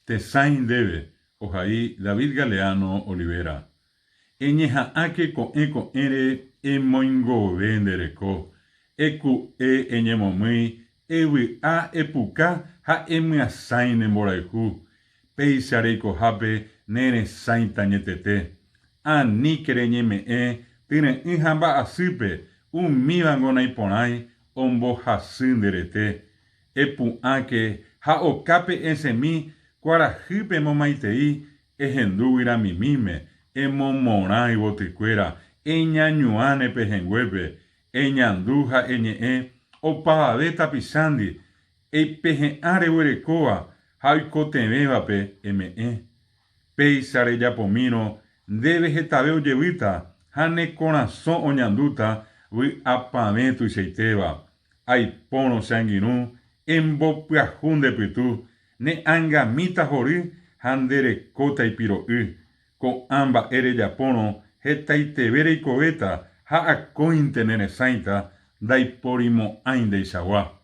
Tesain debe, ojaí David Galeano Olivera. Eñeja ake ko ere emoingo vendereko. Eku eñemomui, ewi a epuka ha emiasain emboraihu. Peisareiko hape nere sain tañetete. Ani kereñeme tine inhamba asipe, mibango iponai, ombo hasinderete. Epu ake ha okape esemi, Cuarajipe momaitei, ejenduira mimime, emomorai boticuera, eñañuane pejenguepe, eñanduja opavave tapisandi, pejeare huerecoa, jaicotemevape Peisare yapomino, de vegetabeo llevita, jane corazón oñanduta, vi apamento y seiteva, aipono sanguinú, embopiajunde pitu, ne angamita jori handere kota y piro ko amba ere yapono heta y tevere y coveta ha acointe nene sainta dai porimo ainde y sawa.